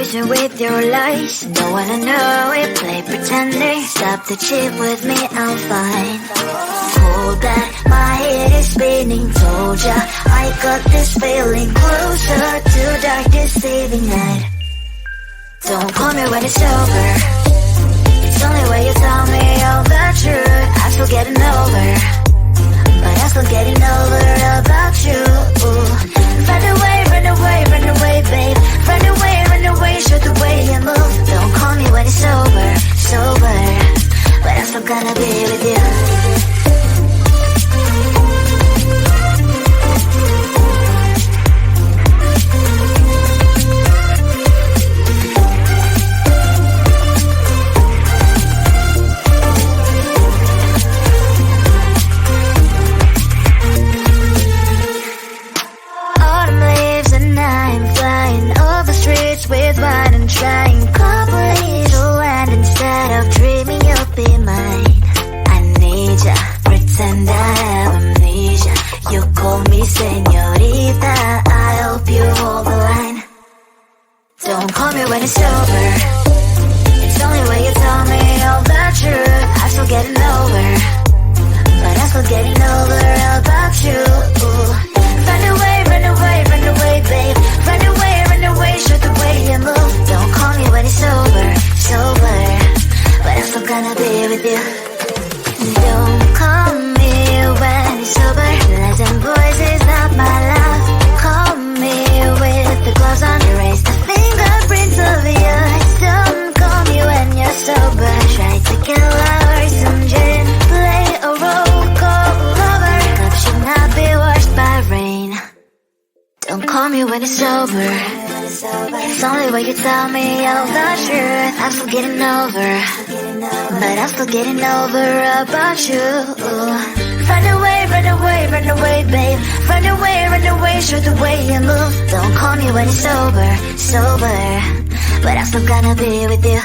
poison with your lies. Don't wanna know it, play pretending. Stop the cheat with me, I'm fine. Hold that, my head is spinning. Told ya, I got this feeling. Closer to dark deceiving night. Don't call me when it's over. It's only when you tell me all the truth. I'm still getting over, but I'm still getting over about you. Run away, run away, run away, babe. Run away, show the way you move. Don't call me when it's over, sober, but I'm still gonna be with you. With wine and trying coffee to land instead of dreaming you'll be mine. I need ya, pretend I have amnesia. You call me señorita, I hope you hold the line. Don't call me when it's over. It's only when you tell me all the truth. I'm still getting over, but I'm still getting over about you. Run away, run away, run away, babe. Run away, show the way you move. Don't call me when it's over, sober, but I'm still gonna be with you. Don't call me when it's over. Lies and boys is not my love. Call me with the gloves on. Erase the fingerprints of yours. Don't call me when you're sober. Try to kill hours, some gin. Play a role, call lover. Love should not be washed by rain. Don't call me when it's over. It's only when you tell me all the truth. I'm still getting over, but I'm still getting over about you. Run away, run away, run away, babe. Run away, show the way you move. Don't call me when it's over, sober, but I'm still gonna be with you.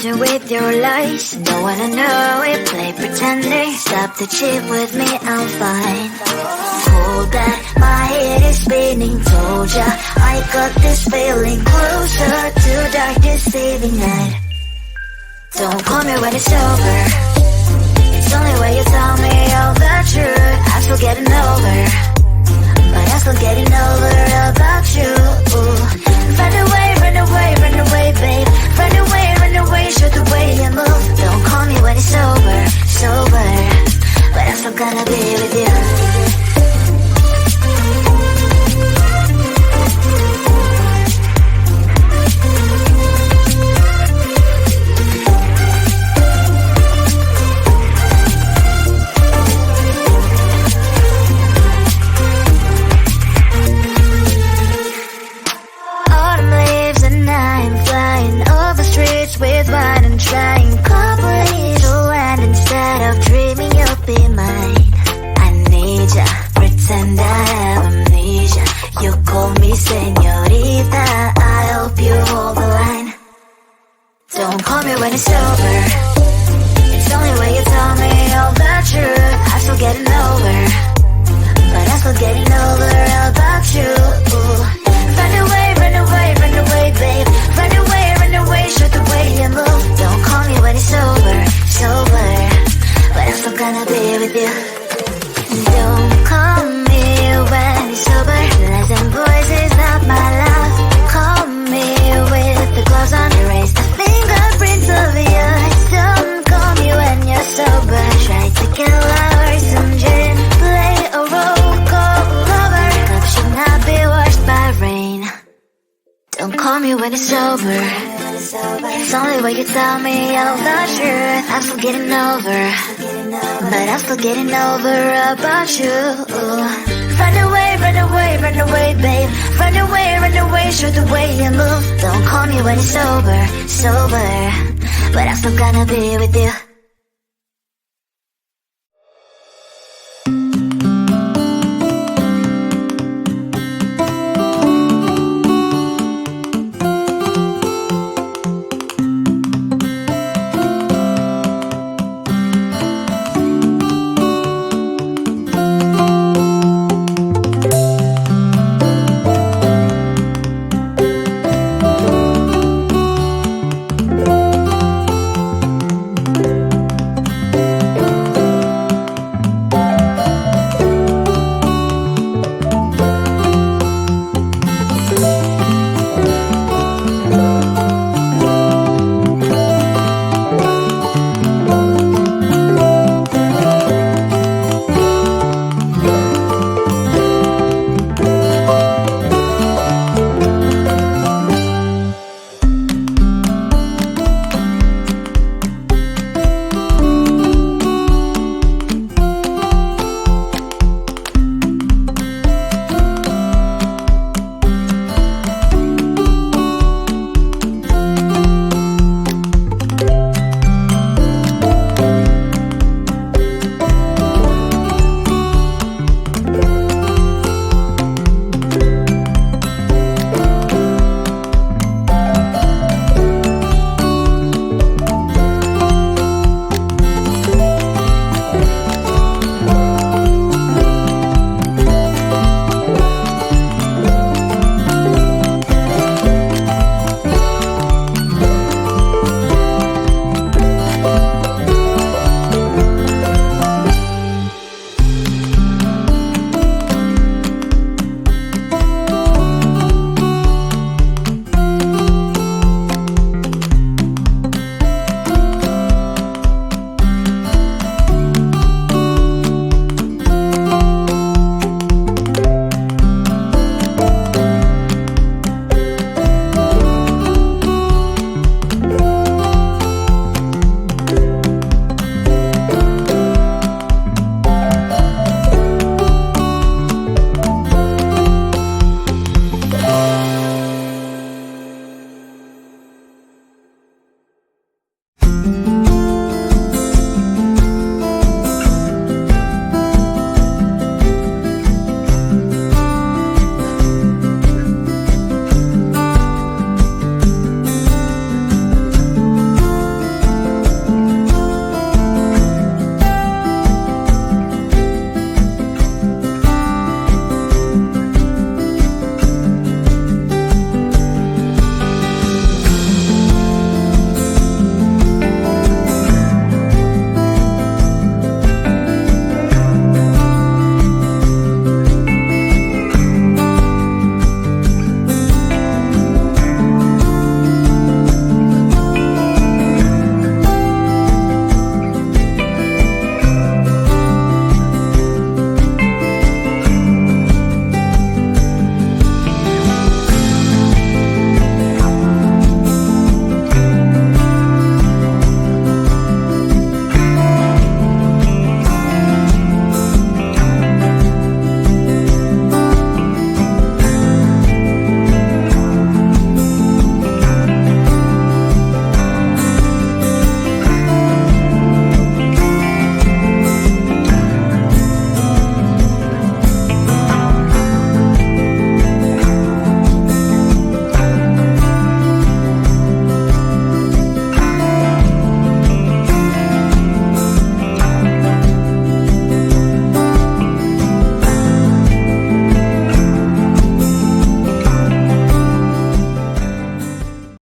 patient with your lies. Don't wanna know it, play pretending. Stop the cheat with me, I'm fine. Hold that, my head is spinning. Told ya, I got this feeling. Closer to dark deceiving night. Don't call me when it's over. It's only when you tell me all the truth. I'm still getting over, but I'm still getting over about you. Run away, run away, run away, babe. Run away, show the way you move. Don't call me when it's over, sober, but I'm still gonna be with you. With wine and trying complete land instead of dreaming you'll be mine. I need ya, pretend I have amnesia. You call me señorita, I hope you hold the line. Don't call me when it's over. It's only when you tell me all the truth. I'm still getting over, but I'm still getting over about you. Run away, run away, run away, babe. Run away, show the way you move. Don't call me when it's over, sober, but I'm still gonna be with you. Don't call me when it's sober. Lies and boys is not my love. Call me with the gloves on. Erase the fingerprints of yours. Don't call me when you're sober. Try to kill our some gin. Play a role called lover. Love should not be washed by rain. Don't call me when it's over. It's only when you tell me all the truth. I'm still getting over, but I'm still getting over about you. Run away, run away, run away, babe. Run away, show the way you move. Don't call me when it's over, sober, but I'm still gonna be with you.